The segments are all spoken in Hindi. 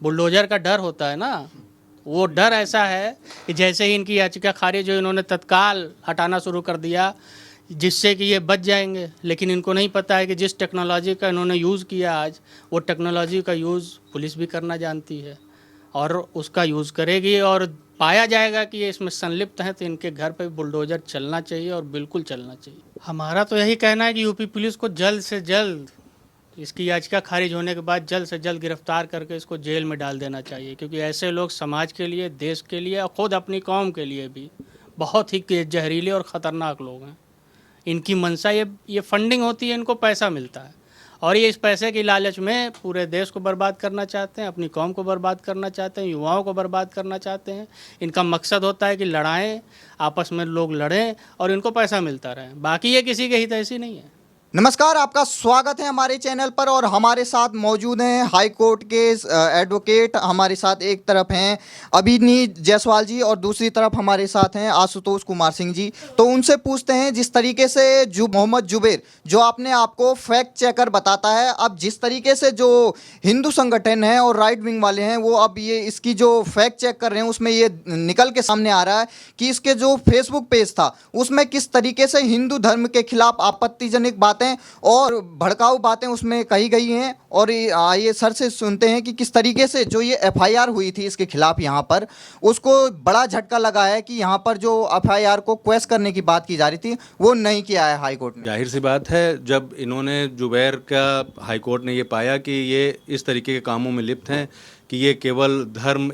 बुलडोजर का डर होता है ना, वो डर ऐसा है कि जैसे ही इनकी याचिका खारिज हुई, इन्होंने तत्काल हटाना शुरू कर दिया जिससे कि ये बच जाएंगे। लेकिन इनको नहीं पता है कि जिस टेक्नोलॉजी का इन्होंने यूज़ किया आज, वो टेक्नोलॉजी का यूज़ पुलिस भी करना जानती है और उसका यूज़ करेगी, और पाया जाएगा कि ये इसमें संलिप्त हैं तो इनके घर पे बुलडोजर चलना चाहिए और बिल्कुल चलना चाहिए। हमारा तो यही कहना है कि यूपी पुलिस को जल्द से जल्द इसकी याचिका खारिज होने के बाद जल्द से जल्द गिरफ्तार करके इसको जेल में डाल देना चाहिए, क्योंकि ऐसे लोग समाज के लिए, देश के लिए और ख़ुद अपनी कौम के लिए भी बहुत ही जहरीले और ख़तरनाक लोग हैं। इनकी मंशा ये फंडिंग होती है, इनको पैसा मिलता है और ये इस पैसे की लालच में पूरे देश को बर्बाद करना चाहते हैं, अपनी कौम को बर्बाद करना चाहते हैं, युवाओं को बर्बाद करना चाहते हैं। इनका मकसद होता है कि लड़ाएं, आपस में लोग लड़ें और इनको पैसा मिलता रहे, बाकी ये किसी के हित ऐसी नहीं है। नमस्कार, आपका स्वागत है हमारे चैनल पर। और हमारे साथ मौजूद हैं हाई कोर्ट के एडवोकेट। हमारे साथ एक तरफ हैं अभिनीत जायसवाल जी और दूसरी तरफ हमारे साथ हैं आशुतोष कुमार सिंह जी। तो उनसे पूछते हैं, जिस तरीके से मोहम्मद जुबैर जो अपने आप को फैक्ट चेकर बताता है, अब जिस तरीके से जो हिंदू संगठन है और राइट विंग वाले हैं वो अब ये इसकी जो फैक्ट चेक कर रहे हैं उसमें ये निकल के सामने आ रहा है कि इसके जो फेसबुक पेज था उसमें किस तरीके से हिंदू धर्म के खिलाफ आपत्तिजनक बातें और भड़काऊ बातें उसमें कही गई हैं। और आइए सर से सुनते हैं कि किस तरीके से जो ये एफआईआर हुई थी इसके खिलाफ यहाँ पर उसको बड़ा झटका लगा है कि यहाँ पर जो एफआईआर को क्वेश्चन करने की बात की जा रही थी वो नहीं किया है हाई कोर्ट ने। जाहिर सी बात है, जब इन्होंने जुबैर का हाई कोर्ट ने ये पाया कि ये इस तरीके के कामों में लिप्त हैं कि ये केवल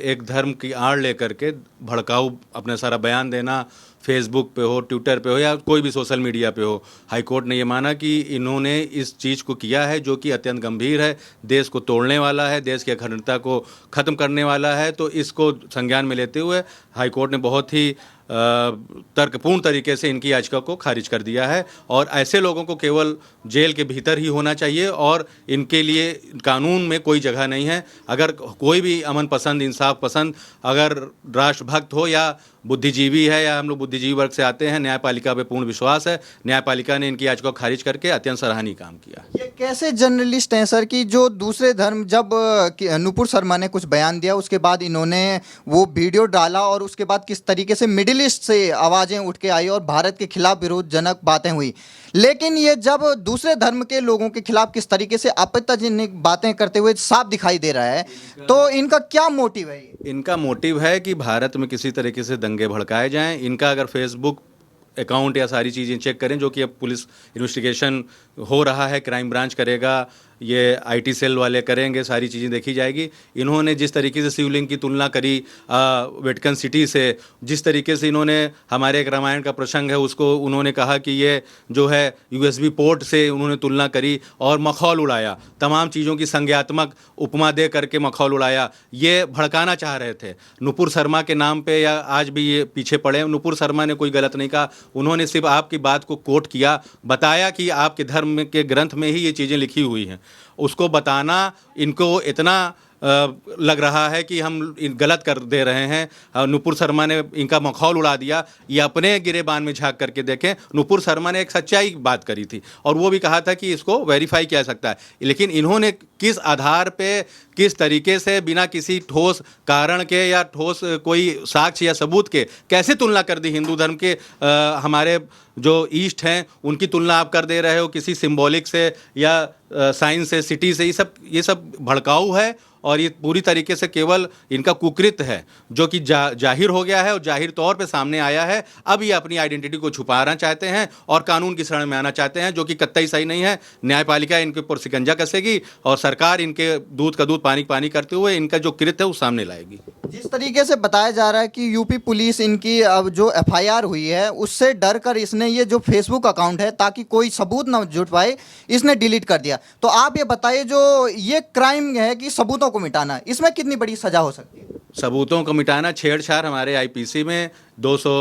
एक धर्म की आड़ लेकर के भड़काऊ अपना सारा बयान देना, फेसबुक पे हो, ट्विटर पे हो या कोई भी सोशल मीडिया पे हो, हाई कोर्ट ने ये माना कि इन्होंने इस चीज़ को किया है जो कि अत्यंत गंभीर है, देश को तोड़ने वाला है, देश की अखंडता को ख़त्म करने वाला है। तो इसको संज्ञान में लेते हुए हाई कोर्ट ने बहुत ही तर्कपूर्ण तरीके से इनकी याचिका को खारिज कर दिया है और ऐसे लोगों को केवल जेल के भीतर ही होना चाहिए और इनके लिए कानून में कोई जगह नहीं है। अगर कोई भी अमन पसंद, इंसाफ पसंद, अगर राष्ट्रभक्त हो या बुद्धिजीवी है, या हम लोग बुद्धिजीवी वर्ग से आते हैं, न्यायपालिका पे पूर्ण विश्वास है, न्यायपालिका ने इनकी याचिका को खारिज करके अत्यंत सराहनीय काम किया। ये कैसे जर्नलिस्ट हैं सर कि जो दूसरे धर्म, जब नुपुर शर्मा ने कुछ बयान दिया उसके बाद इन्होंने वो वीडियो डाला और उसके बाद किस तरीके से मिडिल ईस्ट से आवाज़ें उठ के आई और भारत के खिलाफ विरोधजनक बातें हुई, लेकिन ये जब दूसरे धर्म के लोगों के खिलाफ किस तरीके से आपत्तिजनक बातें करते हुए साफ दिखाई दे रहा है, तो इनका क्या मोटिव है? इनका मोटिव है कि भारत में किसी तरीके से दंगे भड़काए जाएं। इनका अगर फेसबुक अकाउंट या सारी चीज़ें चेक करें, जो कि अब पुलिस इन्वेस्टिगेशन हो रहा है, क्राइम ब्रांच करेगा, ये आईटी सेल वाले करेंगे, सारी चीज़ें देखी जाएगी। इन्होंने जिस तरीके से शिवलिंग की तुलना करी वेटिकन सिटी से, जिस तरीके से इन्होंने हमारे एक रामायण का प्रसंग है उसको उन्होंने कहा कि ये जो है यूएसबी पोर्ट से उन्होंने तुलना करी और मखौल उड़ाया, तमाम चीज़ों की संज्ञात्मक उपमा दे करके मखौल उड़ाया। ये भड़काना चाह रहे थे नुपुर शर्मा के नाम पे, या आज भी ये पीछे पड़े। नुपुर शर्मा ने कोई गलत नहीं कहा, उन्होंने सिर्फ आपकी बात को कोट किया, बताया कि आपके धर्म के ग्रंथ में ही ये चीज़ें लिखी हुई हैं। उसको बताना इनको इतना लग रहा है कि हम गलत कर दे रहे हैं। नुपुर शर्मा ने इनका मखौल उड़ा दिया। ये अपने गिरेबान में झांक करके देखें, नुपुर शर्मा ने एक सच्चाई बात करी थी और वो भी कहा था कि इसको वेरीफाई किया सकता है, लेकिन इन्होंने किस आधार पे, किस तरीके से, बिना किसी ठोस कारण के या ठोस कोई साक्ष्य या सबूत के कैसे तुलना कर दी हिंदू धर्म के हमारे जो ईस्ट हैं उनकी तुलना आप कर दे रहे हो किसी सिंबॉलिक से या साइंस से, सिटी से। ये सब भड़काऊ है और ये पूरी तरीके से केवल इनका कुकृत्य है जो कि जाहिर हो गया है और जाहिर तौर पे सामने आया है। अब ये अपनी आइडेंटिटी को छुपाना चाहते हैं और कानून की शरण में आना चाहते हैं, जो कि कतई सही नहीं है। न्यायपालिका इनके ऊपर शिकंजा कसेगी और सरकार इनके दूध का दूध पानी पानी करते हुए इनका जो कृत्य है वो सामने लाएगी। जिस तरीके से बताया जा रहा है कि यूपी पुलिस इनकी अब जो एफआईआर हुई है उससे डर कर इसने ये जो फेसबुक अकाउंट है, ताकि कोई सबूत ना जुट पाए, इसने डिलीट कर दिया। तो आप ये बताइए, जो ये क्राइम है कि सबूतों को मिटाना, इसमें कितनी बड़ी सजा हो सकती है? सबूतों को मिटाना, छेड़छाड़ हमारे आईपीसी में 200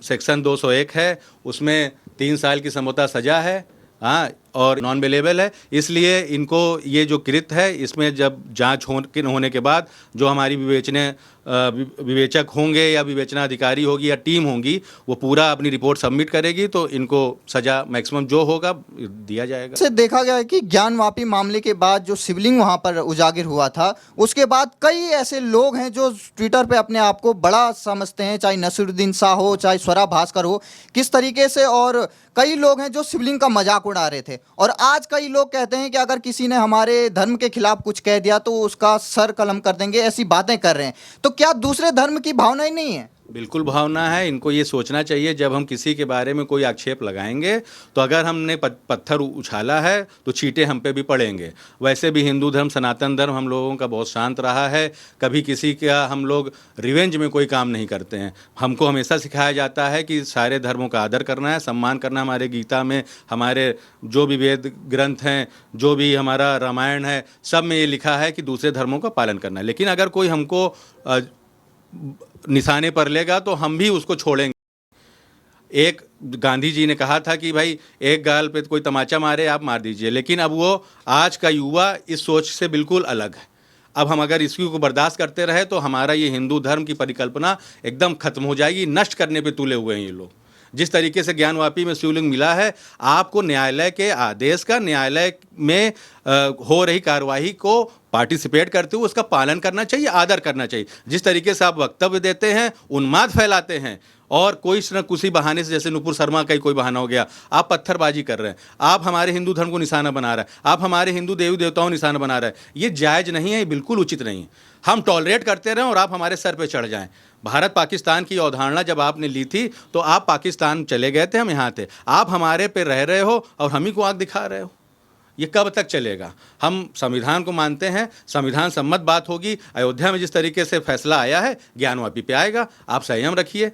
सेक्शन 201 है, उसमें 3 साल की समझौता सजा है। हाँ, और नॉन अवेलेबल है, इसलिए इनको ये जो कृत्य है इसमें जब जांच होने के बाद जो हमारी विवेचक होंगे या विवेचना अधिकारी होगी या टीम होगी वो पूरा अपनी रिपोर्ट सबमिट करेगी तो इनको सजा मैक्सिमम जो होगा दिया जाएगा। से देखा गया है कि ज्ञानवापी मामले के बाद जो शिवलिंग वहां पर उजागर हुआ था उसके बाद कई ऐसे लोग हैं जो ट्विटर पे अपने आप को बड़ा समझते हैं, चाहे नसीरुद्दीन शाह हो चाहे स्वरा भास्कर हो, किस तरीके से, और कई लोग हैं जो शिवलिंग का मजाक उड़ा रहे थे। और आज कई लोग कहते हैं कि अगर किसी ने हमारे धर्म के खिलाफ कुछ कह दिया तो उसका सर कलम कर देंगे, ऐसी बातें कर रहे हैं। तो क्या दूसरे धर्म की भावना ही नहीं है? बिल्कुल भावना है। इनको ये सोचना चाहिए जब हम किसी के बारे में कोई आक्षेप लगाएंगे तो अगर हमने पत्थर उछाला है तो छींटे हम पे भी पड़ेंगे। वैसे भी हिंदू धर्म, सनातन धर्म हम लोगों का बहुत शांत रहा है, कभी किसी का हम लोग रिवेंज में कोई काम नहीं करते हैं। हमको हमेशा सिखाया जाता है कि सारे धर्मों का आदर करना है, सम्मान करना। हमारे गीता में, हमारे जो भी वेद ग्रंथ हैं, जो भी हमारा रामायण है, सब में ये लिखा है कि दूसरे धर्मों का पालन करना है। लेकिन अगर कोई हमको निशाने पर लेगा तो हम भी उसको छोड़ेंगे। एक गांधी जी ने कहा था कि भाई एक गाल पे कोई तमाचा मारे आप मार दीजिए, लेकिन अब वो आज का युवा इस सोच से बिल्कुल अलग है। अब हम अगर इसी को बर्दाश्त करते रहे तो हमारा ये हिंदू धर्म की परिकल्पना एकदम खत्म हो जाएगी। नष्ट करने पे तुले हुए हैं ये लोग। जिस तरीके से ज्ञानवापी में शिवलिंग मिला है, आपको न्यायालय के आदेश का, न्यायालय में हो रही कार्रवाई को पार्टिसिपेट करते हुए उसका पालन करना चाहिए, आदर करना चाहिए। जिस तरीके से आप वक्तव्य देते हैं, उन्माद फैलाते हैं और कोई न किसी बहाने से, जैसे नुपुर शर्मा का ही कोई बहाना हो गया, आप पत्थरबाजी कर रहे हैं, आप हमारे हिंदू धर्म को निशाना बना रहे हैं, आप हमारे हिंदू देवी देवताओं को निशाना बना रहे हैं। ये जायज़ नहीं है, ये बिल्कुल उचित नहीं है। हम टॉलरेट करते रहें और आप हमारे सर पे चढ़ जाएं। भारत पाकिस्तान की अवधारणा जब आपने ली थी तो आप पाकिस्तान चले गए थे, हम यहाँ थे। आप हमारे पे रह रहे हो और हम ही को आंख दिखा रहे हो। ये कब तक चलेगा? हम संविधान को मानते हैं, संविधान सम्मत बात होगी। अयोध्या में जिस तरीके से फैसला आया है, ज्ञानवापी पे आएगा। आप संयम रखिए,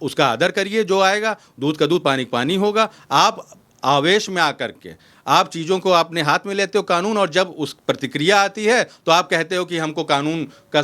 उसका आदर करिए। जो आएगा दूध का दूध, पानी का पानी होगा। आप आवेश में आकर के आप चीज़ों को अपने हाथ में लेते हो, कानून, और जब उस प्रतिक्रिया आती है तो आप कहते हो कि हमको कानून का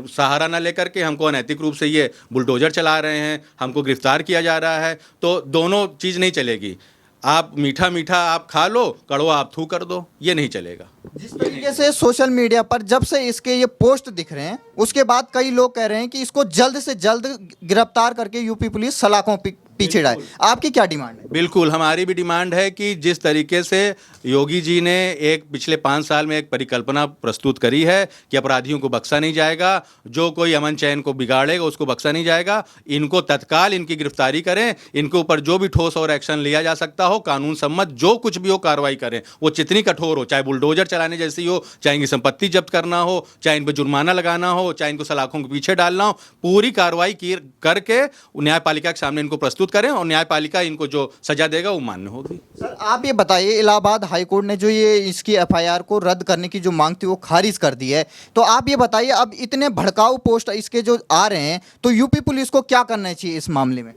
सहारा ना लेकर के हमको अनैतिक रूप से ये बुलडोजर चला रहे हैं, हमको गिरफ्तार किया जा रहा है। तो दोनों चीज़ नहीं चलेगी। आप मीठा मीठा आप खा लो, कड़वा आप थू कर दो, ये नहीं चलेगा। जिस तरीके से सोशल मीडिया पर जब से इसके ये पोस्ट दिख रहे हैं उसके बाद कई लोग कह रहे हैं कि इसको जल्द से जल्द गिरफ्तार करके यूपी पुलिस सलाखों पीछे डाले। आपकी क्या डिमांड है? बिल्कुल, हमारी भी डिमांड है कि जिस तरीके से योगी जी ने एक पिछले 5 साल में एक परिकल्पना प्रस्तुत करी है कि अपराधियों को बख्शा नहीं जाएगा, जो कोई अमन चैन को बिगाड़ेगा उसको बख्शा नहीं जाएगा, इनको तत्काल इनकी गिरफ्तारी करें। इनके ऊपर जो भी ठोस और एक्शन लिया जा सकता हो, कानून सम्मत जो कुछ भी हो कार्रवाई करें, वो जितनी कठोर हो, चाहे बुलडोजर चलाने जैसी हो, चाहे इनकी संपत्ति जब्त करना हो, चाहे इन पर जुर्माना लगाना हो, चाहे इनको सलाखों के पीछे डालना हो, पूरी कार्रवाई करके न्यायपालिका के सामने इनको प्रस्तुत करें और न्यायपालिका इनको जो सजा देगा वो मान्य होगी। सर आप ये बताइए, इलाहाबाद हाईकोर्ट ने जो ये इसकी एफआईआर को रद्द करने की जो मांग थी वो खारिज कर दी है, तो आप ये बताइए अब इतने भड़काऊ पोस्ट इसके जो आ रहे हैं तो यूपी पुलिस को क्या करना चाहिए इस मामले में?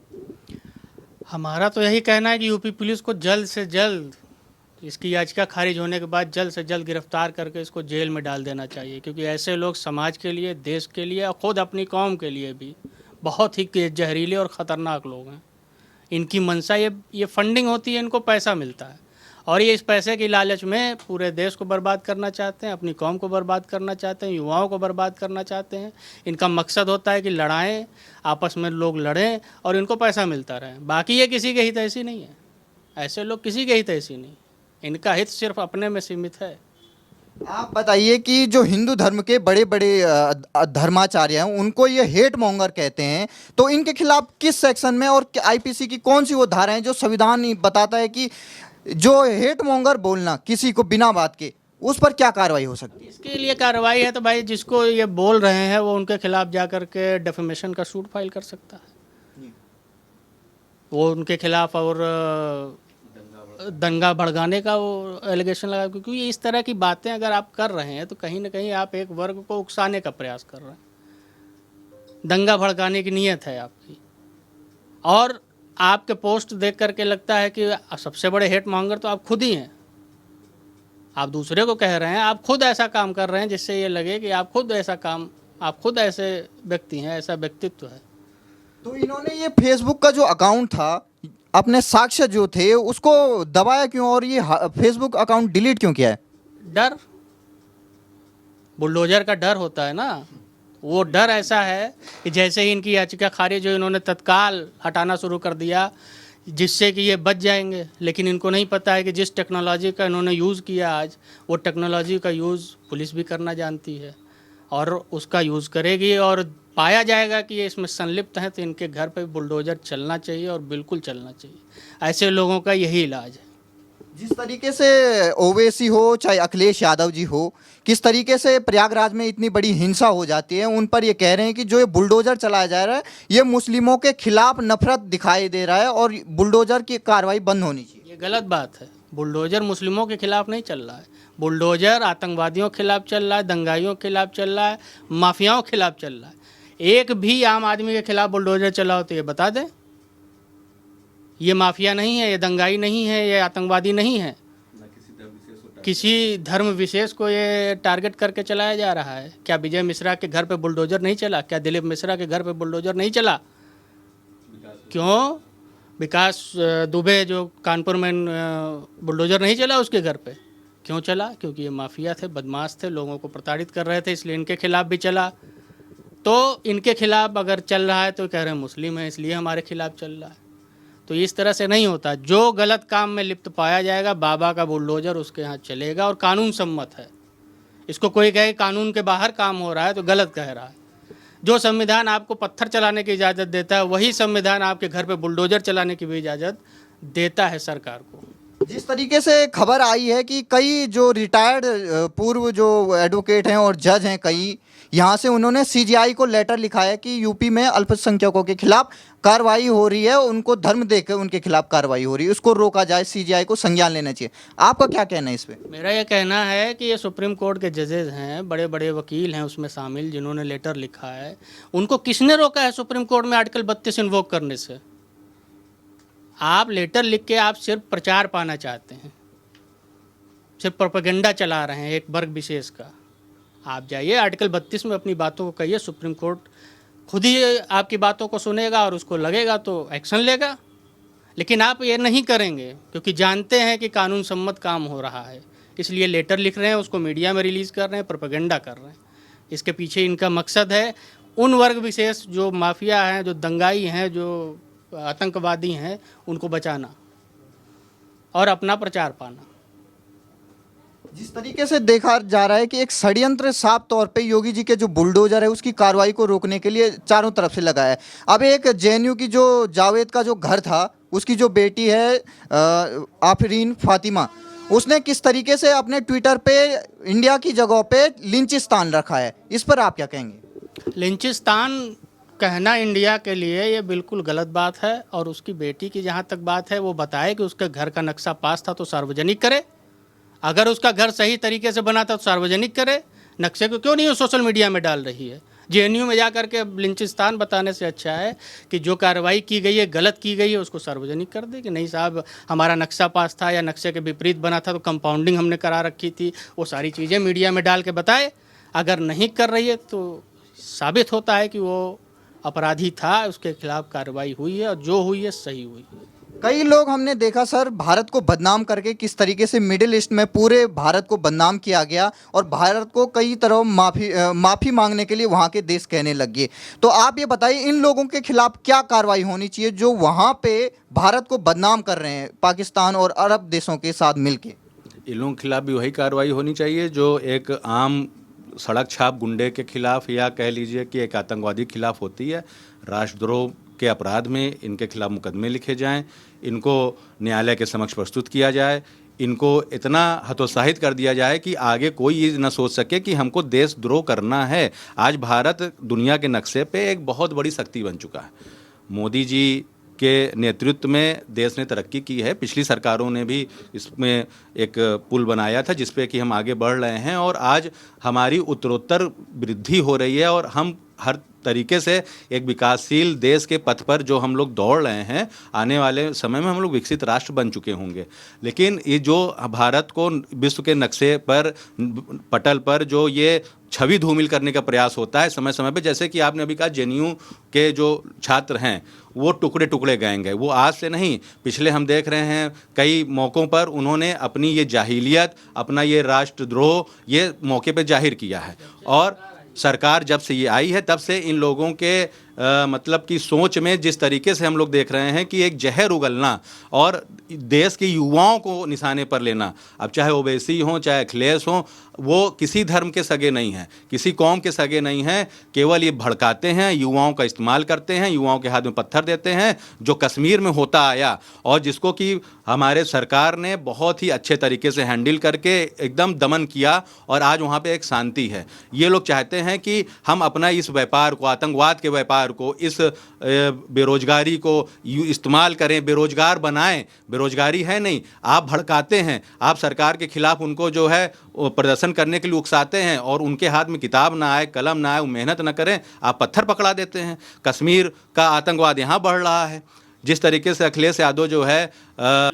हमारा तो यही कहना है कि यूपी पुलिस को जल्द से जल्द इसकी याचिका खारिज होने के बाद जल्द से जल्द गिरफ्तार करके इसको जेल में डाल देना चाहिए, क्योंकि ऐसे लोग समाज के लिए, देश के लिए और ख़ुद अपनी कौम के लिए भी बहुत ही जहरीले और ख़तरनाक लोग हैं। इनकी मंशा ये फंडिंग होती है, इनको पैसा मिलता है और ये इस पैसे की लालच में पूरे देश को बर्बाद करना चाहते हैं, अपनी कौम को बर्बाद करना चाहते हैं, युवाओं को बर्बाद करना चाहते हैं। इनका मकसद होता है कि लड़ाएं, आपस में लोग लड़ें और इनको पैसा मिलता रहे। बाकी ये किसी के हितैषी नहीं है, ऐसे लोग किसी के हितैषी नहीं, इनका हित सिर्फ अपने में सीमित है। आप बताइए कि जो हिंदू धर्म के बड़े बड़े धर्माचार्य हैं उनको ये हेट मॉन्गर कहते हैं, तो इनके खिलाफ किस सेक्शन में और आईपीसी की कौन सी वो धारा है जो संविधान बताता है कि जो हेट मॉन्गर बोलना किसी को बिना बात के, उस पर क्या कार्रवाई हो सकती है? इसके लिए कार्रवाई है तो भाई जिसको ये बोल रहे हैं वो उनके खिलाफ जाकर के डेफेमेशन का सूट फाइल कर सकता है, वो उनके खिलाफ और दंगा भड़काने का वो एलिगेशन लगा, क्योंकि ये इस तरह की बातें अगर आप कर रहे हैं तो कहीं ना कहीं आप एक वर्ग को उकसाने का प्रयास कर रहे हैं, दंगा भड़काने की नीयत है आपकी। और आपके पोस्ट देख करके लगता है कि सबसे बड़े हेट मॉन्गर तो आप खुद ही हैं। आप दूसरे को कह रहे हैं, आप खुद ऐसा काम कर रहे हैं जिससे ये लगे कि आप खुद ऐसा काम, आप खुद ऐसे व्यक्ति हैं, ऐसा व्यक्तित्व है। तो इन्होंने ये फेसबुक का जो अकाउंट था अपने साक्ष्य जो थे उसको दबाया क्यों और ये फेसबुक अकाउंट डिलीट क्यों किया है? डर, बुलडोजर का डर होता है ना, वो डर ऐसा है कि जैसे ही इनकी याचिका खारिज हुई इन्होंने तत्काल हटाना शुरू कर दिया, जिससे कि ये बच जाएंगे। लेकिन इनको नहीं पता है कि जिस टेक्नोलॉजी का इन्होंने यूज़ किया आज, वो टेक्नोलॉजी का यूज़ पुलिस भी करना जानती है और उसका यूज़ करेगी, और पाया जाएगा कि ये इसमें संलिप्त हैं तो इनके घर पे बुलडोजर चलना चाहिए और बिल्कुल चलना चाहिए। ऐसे लोगों का यही इलाज है। जिस तरीके से ओवैसी हो चाहे अखिलेश यादव जी हो, किस तरीके से प्रयागराज में इतनी बड़ी हिंसा हो जाती है, उन पर ये कह रहे हैं कि जो ये बुलडोजर चलाया जा रहा है ये मुस्लिमों के खिलाफ नफरत दिखाई दे रहा है और बुलडोजर की कार्रवाई बंद होनी चाहिए। ये गलत बात है। बुलडोजर मुस्लिमों के खिलाफ नहीं चल रहा है, बुलडोजर आतंकवादियों के खिलाफ चल रहा है, दंगाइयों के खिलाफ चल रहा है, माफियाओं के खिलाफ चल रहा है। एक भी आम आदमी के खिलाफ बुलडोजर चला हो तो ये बता दें। ये माफिया नहीं है, ये दंगाई नहीं है, ये आतंकवादी नहीं है। किसी धर्म विशेष को ये टारगेट करके चलाया जा रहा है। क्या विजय मिश्रा के घर पे बुलडोजर नहीं चला? क्या दिलीप मिश्रा के घर पे बुलडोजर नहीं चला? क्यों? विकास दुबे जो कानपुर में बुलडोजर नहीं चला उसके घर पे? क्यों चला? क्योंकि ये माफिया थे, बदमाश थे, लोगों को प्रताड़ित कर रहे थे, इसलिए इनके खिलाफ भी चला। तो इनके खिलाफ अगर चल रहा है तो कह रहे हैं मुस्लिम है इसलिए हमारे खिलाफ चल रहा है। तो इस तरह से नहीं होता। जो गलत काम में लिप्त पाया जाएगा, बाबा का बुलडोजर उसके यहाँ चलेगा और कानून सम्मत है। इसको कोई कहे कानून के बाहर काम हो रहा है तो गलत कह रहा है। जो संविधान आपको पत्थर चलाने की इजाज़त देता है वही संविधान आपके घर पे बुलडोजर चलाने की भी इजाज़त देता है सरकार को। जिस तरीके से खबर आई है कि कई जो रिटायर्ड पूर्व जो एडवोकेट हैं और जज हैं कई, यहाँ से उन्होंने सीजीआई को लेटर लिखा है कि यूपी में अल्पसंख्यकों के खिलाफ कार्रवाई हो रही है, उनको धर्म देकर उनके खिलाफ कार्रवाई हो रही है, उसको रोका जाए, सीजीआई को संज्ञान लेना चाहिए। आपका क्या कहना है इस पे? मेरा यह कहना है कि ये सुप्रीम कोर्ट के जजेज हैं, बड़े बड़े वकील हैं उसमें शामिल, जिन्होंने लेटर लिखा है, उनको किसने रोका है सुप्रीम कोर्ट में आर्टिकल 32 इन्वोक करने से? आप लेटर लिख के आप सिर्फ प्रचार पाना चाहते हैं, सिर्फ प्रोपेगेंडा चला रहे हैं एक वर्ग विशेष का। आप जाइए आर्टिकल 32 में अपनी बातों को कहिए, सुप्रीम कोर्ट खुद ही आपकी बातों को सुनेगा और उसको लगेगा तो एक्शन लेगा। लेकिन आप ये नहीं करेंगे क्योंकि जानते हैं कि कानून सम्मत काम हो रहा है, इसलिए लेटर लिख रहे हैं, उसको मीडिया में रिलीज़ कर रहे हैं, प्रोपेगेंडा कर रहे हैं। इसके पीछे इनका मकसद है उन वर्ग विशेष जो माफिया हैं, जो दंगाई हैं, जो आतंकवादी हैं, उनको बचाना और अपना प्रचार पाना। जिस तरीके से देखा जा रहा है कि एक षड्यंत्र साफ तौर पे योगी जी के जो बुलडोजर है उसकी कार्रवाई को रोकने के लिए चारों तरफ से लगा है। अब एक जेएनयू की जो जावेद का जो घर था, उसकी जो बेटी है आफरीन फातिमा, उसने किस तरीके से अपने ट्विटर पे इंडिया की जगह पे लिंचिस्तान रखा है, इस पर आप क्या कहेंगे? लिंचिस्तान कहना इंडिया के लिए ये बिल्कुल गलत बात है। और उसकी बेटी की जहाँ तक बात है, वो बताए कि उसके घर का नक्शा पास था तो सार्वजनिक करे। अगर उसका घर सही तरीके से बना था तो सार्वजनिक करे, नक्शे को क्यों नहीं वो सोशल मीडिया में डाल रही है? जेएनयू में जा कर के लिंचिस्तान बताने से अच्छा है कि जो कार्रवाई की गई है, गलत की गई है, उसको सार्वजनिक कर दे कि नहीं साहब हमारा नक्शा पास था या नक्शे के विपरीत बना था तो कंपाउंडिंग हमने करा रखी थी, वो सारी चीज़ें मीडिया में डाल के बताए। अगर नहीं कर रही है तो साबित होता है कि वो अपराधी था, उसके खिलाफ कार्रवाई हुई है और जो हुई है सही हुई है। कई लोग हमने देखा सर, भारत को बदनाम करके किस तरीके से मिडिल ईस्ट में पूरे भारत को बदनाम किया गया और भारत को कई तरह माफ़ी मांगने के लिए वहाँ के देश कहने लग गए। तो आप ये बताइए इन लोगों के खिलाफ क्या कार्रवाई होनी चाहिए जो वहाँ पे भारत को बदनाम कर रहे हैं पाकिस्तान और अरब देशों के साथ मिलके? इन लोगों के खिलाफ भी वही कार्रवाई होनी चाहिए जो एक आम सड़क छाप गुंडे के खिलाफ या कह लीजिए कि एक आतंकवादी के खिलाफ होती है। राष्ट्रद्रोह के अपराध में इनके खिलाफ मुकदमे लिखे जाएं, इनको न्यायालय के समक्ष प्रस्तुत किया जाए, इनको इतना हतोत्साहित कर दिया जाए कि आगे कोई ये न सोच सके कि हमको देशद्रोह करना है। आज भारत दुनिया के नक्शे पे एक बहुत बड़ी शक्ति बन चुका है। मोदी जी के नेतृत्व में देश ने तरक्की की है। पिछली सरकारों ने भी इसमें एक पुल बनाया था जिस पे कि हम आगे बढ़ रहे हैं और आज हमारी उत्तरोत्तर वृद्धि हो रही है और हम हर तरीके से एक विकासशील देश के पथ पर जो हम लोग दौड़ रहे हैं, आने वाले समय में हम लोग विकसित राष्ट्र बन चुके होंगे। लेकिन ये जो भारत को विश्व के नक्शे पर, पटल पर जो ये छवि धूमिल करने का प्रयास होता है समय समय पे, जैसे कि आपने अभी कहा जेएनयू के जो छात्र हैं वो टुकड़े टुकड़े गए, वो आज से नहीं, पिछले हम देख रहे हैं कई मौक़ों पर उन्होंने अपनी ये जाहिलियत, अपना ये राष्ट्रद्रोह ये मौके पे जाहिर किया है। और सरकार जब से ये आई है तब से इन लोगों के मतलब कि सोच में जिस तरीके से हम लोग देख रहे हैं कि एक जहर उगलना और देश के युवाओं को निशाने पर लेना, अब चाहे ओवैसी हों चाहे अखिलेश हों, वो किसी धर्म के सगे नहीं हैं, किसी कौम के सगे नहीं हैं, केवल ये भड़काते हैं, युवाओं का इस्तेमाल करते हैं, युवाओं के हाथ में पत्थर देते हैं, जो कश्मीर में होता आया और जिसको कि हमारे सरकार ने बहुत ही अच्छे तरीके से हैंडल करके एकदम दमन किया और आज वहाँ पे एक शांति है। ये लोग चाहते हैं कि हम अपना इस व्यापार को, आतंकवाद के व्यापार को, इस बेरोजगारी को इस्तेमाल करें, बेरोजगार बनाएं। बेरोजगारी है नहीं, आप भड़काते हैं, आप सरकार के खिलाफ उनको जो है प्रदर्शन करने के लिए उकसाते हैं और उनके हाथ में किताब ना आए, कलम ना आए, वो मेहनत ना करें, आप पत्थर पकड़ा देते हैं। कश्मीर का आतंकवाद यहाँ बढ़ रहा है। जिस तरीके से अखिलेश यादव जो है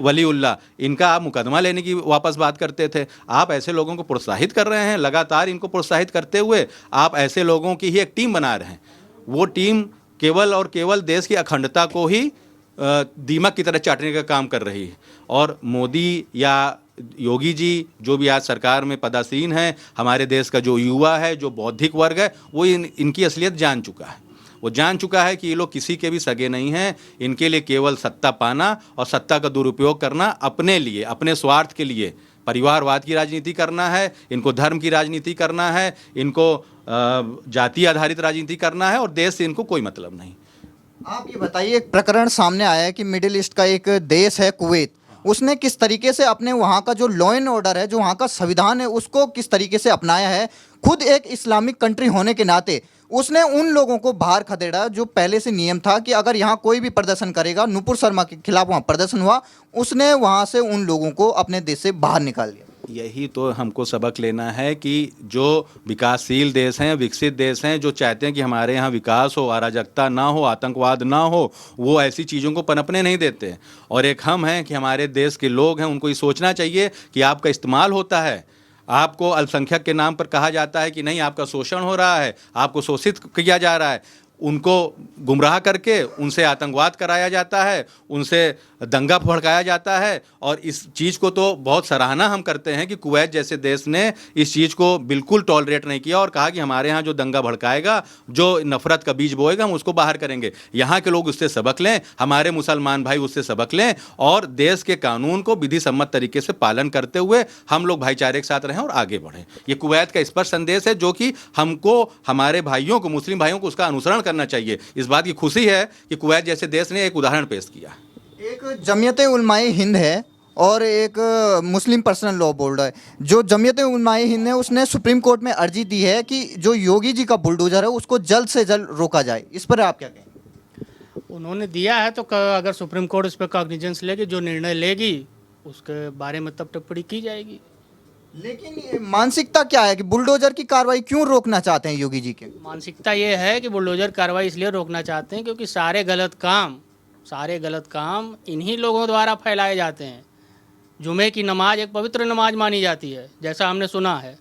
वलीउल्लाह, इनका आप मुकदमा लेने की वापस बात करते थे, आप ऐसे लोगों को प्रोत्साहित कर रहे हैं। लगातार इनको प्रोत्साहित करते हुए आप ऐसे लोगों की ही एक टीम बना रहे हैं। वो टीम केवल और केवल देश की अखंडता को ही दीमक की तरह चाटने का काम कर रही है। और मोदी या योगी जी जो भी आज सरकार में पदासीन हैं, हमारे देश का जो युवा है, जो बौद्धिक वर्ग है, वो इनकी असलियत जान चुका है। वो जान चुका है कि ये लोग किसी के भी सगे नहीं हैं। इनके लिए केवल सत्ता पाना और सत्ता का दुरुपयोग करना, अपने लिए, अपने स्वार्थ के लिए परिवारवाद की राजनीति करना है, इनको धर्म की राजनीति करना है, इनको जाति आधारित राजनीति करना है और देश से इनको कोई मतलब नहीं। आप ये बताइए, एक प्रकरण सामने आया है कि मिडिल ईस्ट का एक देश है कुवैत, उसने किस तरीके से अपने वहाँ का जो लॉ एंड ऑर्डर है, जो वहाँ का संविधान है, उसको किस तरीके से अपनाया है। खुद एक इस्लामिक कंट्री होने के नाते उसने उन लोगों को बाहर खदेड़ा जो पहले से नियम था कि अगर यहाँ कोई भी प्रदर्शन करेगा, नुपुर शर्मा के खिलाफ वहाँ प्रदर्शन हुआ, उसने वहाँ से उन लोगों को अपने देश से बाहर निकाल दिया। यही तो हमको सबक लेना है कि जो विकासशील देश हैं, विकसित देश हैं, जो चाहते हैं कि हमारे यहाँ विकास हो, अराजकता ना हो, आतंकवाद ना हो, वो ऐसी चीज़ों को पनपने नहीं देते। और एक हम हैं कि हमारे देश के लोग हैं, उनको ये सोचना चाहिए कि आपका इस्तेमाल होता है, आपको अल्पसंख्यक के नाम पर कहा जाता है कि नहीं आपका शोषण हो रहा है, आपको शोषित किया जा रहा है, उनको गुमराह करके उनसे आतंकवाद कराया जाता है, उनसे दंगा भड़काया जाता है। और इस चीज़ को तो बहुत सराहना हम करते हैं कि कुवैत जैसे देश ने इस चीज़ को बिल्कुल टॉलरेट नहीं किया और कहा कि हमारे यहाँ जो दंगा भड़काएगा, जो नफ़रत का बीज बोएगा, हम उसको बाहर करेंगे। यहाँ के लोग उससे सबक लें, हमारे मुसलमान भाई उससे सबक लें और देश के कानून को विधि सम्मत तरीके से पालन करते हुए हम लोग भाईचारे के साथ रहें और आगे बढ़ें। ये कुवैत का स्पष्ट संदेश है जो कि हमको, हमारे भाइयों को, मुस्लिम भाइयों को उसका अनुसरण करना चाहिए। इस बात की खुशी है कि कुवैत जैसे देश ने एक उदाहरण पेश किया। एक जमीयत उलमाए हिंद है और एक मुस्लिम पर्सनल लॉ बोर्ड है। जो जमीयत उलमाए हिंद है उसने सुप्रीम कोर्ट में अर्जी दी है कि जो योगी जी का बुलडोजर है उसको जल्द से जल्द रोका जाए। इस पर आप क्या कहेंगे? उन्होंने दिया है तो अगर सुप्रीम कोर्ट इस पर कॉग्निजेंस लेगी, जो निर्णय लेगी उसके बारे में तब टिप्पणी की जाएगी। लेकिन ये मानसिकता क्या है कि बुलडोजर की कार्रवाई क्यों रोकना चाहते हैं योगी जी के? मानसिकता ये है कि बुलडोजर कार्रवाई इसलिए रोकना चाहते हैं क्योंकि सारे गलत काम इन्हीं लोगों द्वारा फैलाए जाते हैं। जुमे की नमाज एक पवित्र नमाज मानी जाती है, जैसा हमने सुना है,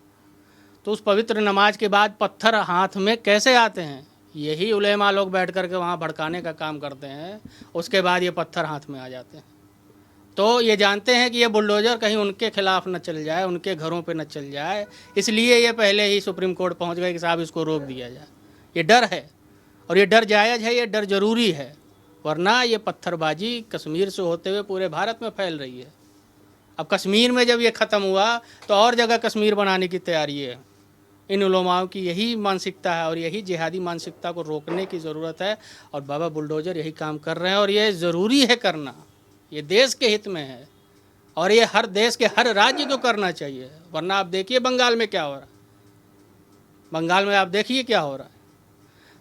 तो उस पवित्र नमाज के बाद पत्थर हाथ में कैसे आते हैं? यही उलेमा लोग बैठ कर के वहाँ भड़काने का काम करते हैं, उसके बाद ये पत्थर हाथ में आ जाते हैं। तो ये जानते हैं कि ये बुलडोजर कहीं उनके खिलाफ न चल जाए, उनके घरों पे न चल जाए, इसलिए ये पहले ही सुप्रीम कोर्ट पहुंच गए कि साहब इसको रोक दिया जाए। ये डर है और ये डर जायज़ है, ये डर ज़रूरी है, वरना ये पत्थरबाजी कश्मीर से होते हुए पूरे भारत में फैल रही है। अब कश्मीर में जब ये ख़त्म हुआ तो और जगह कश्मीर बनाने की तैयारी है। इन उलमाओं की यही मानसिकता है और यही जिहादी मानसिकता को रोकने की ज़रूरत है और बाबा बुलडोजर यही काम कर रहे हैं और ये ज़रूरी है करना। ये देश के हित में है और ये हर देश के हर राज्य को करना चाहिए, वरना आप देखिए बंगाल में क्या हो रहा है, बंगाल में आप देखिए क्या हो रहा है।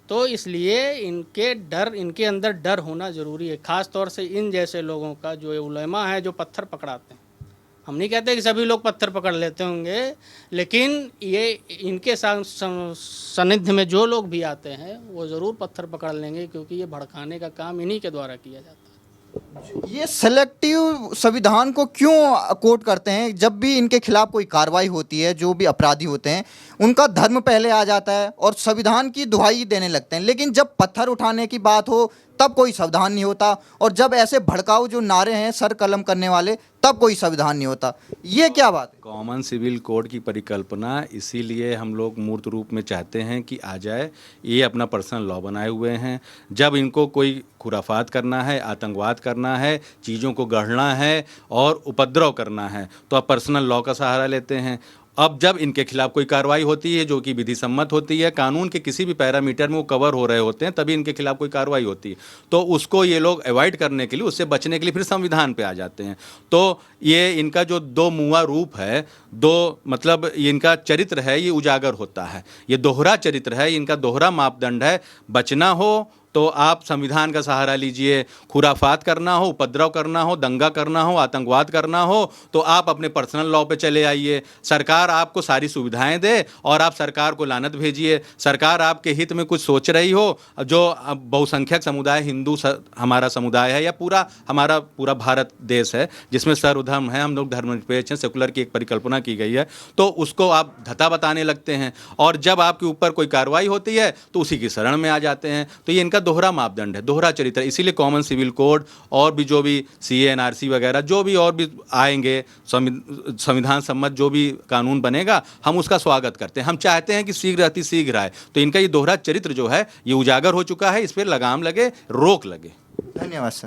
तो इसलिए इनके अंदर डर होना ज़रूरी है, ख़ास तौर से इन जैसे लोगों का, जो उलेमा है जो पत्थर पकड़ाते हैं। हम नहीं कहते कि सभी लोग पत्थर पकड़ लेते होंगे, लेकिन ये इनके सानिध्य में जो लोग भी आते हैं वो ज़रूर पत्थर पकड़ लेंगे, क्योंकि ये भड़काने का काम इन्हीं के द्वारा किया जाता है। ये सेलेक्टिव संविधान को क्यों कोट करते हैं? जब भी इनके खिलाफ कोई कार्रवाई होती है, जो भी अपराधी होते हैं उनका धर्म पहले आ जाता है और संविधान की दुहाई देने लगते हैं, लेकिन जब पत्थर उठाने की बात हो तब कोई संविधान नहीं होता, और जब ऐसे भड़काऊ जो नारे हैं सर कलम करने वाले तब कोई संविधान नहीं होता। ये क्या बात है? कॉमन सिविल कोड की परिकल्पना इसीलिए हम लोग मूर्त रूप में चाहते हैं कि आ जाए। ये अपना पर्सनल लॉ बनाए हुए हैं। जब इनको कोई खुराफात करना है, आतंकवाद करना है, चीज़ों को गढ़ना है और उपद्रव करना है, तो आप पर्सनल लॉ का सहारा लेते हैं। अब जब इनके खिलाफ कोई कार्रवाई होती है जो कि विधि सम्मत होती है, कानून के किसी भी पैरामीटर में वो कवर हो रहे होते हैं, तभी इनके खिलाफ कोई कार्रवाई होती है, तो उसको ये लोग अवॉइड करने के लिए, उससे बचने के लिए फिर संविधान पे आ जाते हैं। तो ये इनका जो दो मुआ रूप है, दो मतलब इनका चरित्र है, ये उजागर होता है। ये दोहरा चरित्र है, इनका दोहरा मापदंड है। बचना हो तो आप संविधान का सहारा लीजिए, खुराफात करना हो, उपद्रव करना हो, दंगा करना हो, आतंकवाद करना हो, तो आप अपने पर्सनल लॉ पे चले आइए। सरकार आपको सारी सुविधाएं दे और आप सरकार को लानत भेजिए। सरकार आपके हित में कुछ सोच रही हो, जो बहुसंख्यक समुदाय हिंदू हमारा समुदाय है, या हमारा पूरा भारत देश है जिसमें सर्वधर्म है, हम लोग धर्मनिरपेक्ष हैं, सेकुलर की एक परिकल्पना की गई है, तो उसको आप धता बताने लगते हैं। और जब आपके ऊपर कोई कार्रवाई होती है तो उसी की शरण में आ जाते हैं। तो ये इनका दोहरा मापदंड है, दोहरा चरित्र। इसीलिए कॉमन सिविल कोड और भी जो भी CA NRC वगैरह जो भी और भी आएंगे, संविधान सम्मत जो भी कानून बनेगा, हम उसका स्वागत करते हैं। हम चाहते हैं कि शीघ्र अति शीघ्र आए। तो इनका ये दोहरा चरित्र जो है ये उजागर हो चुका है, इस पर लगाम लगे, रोक लगे। धन्यवाद सर।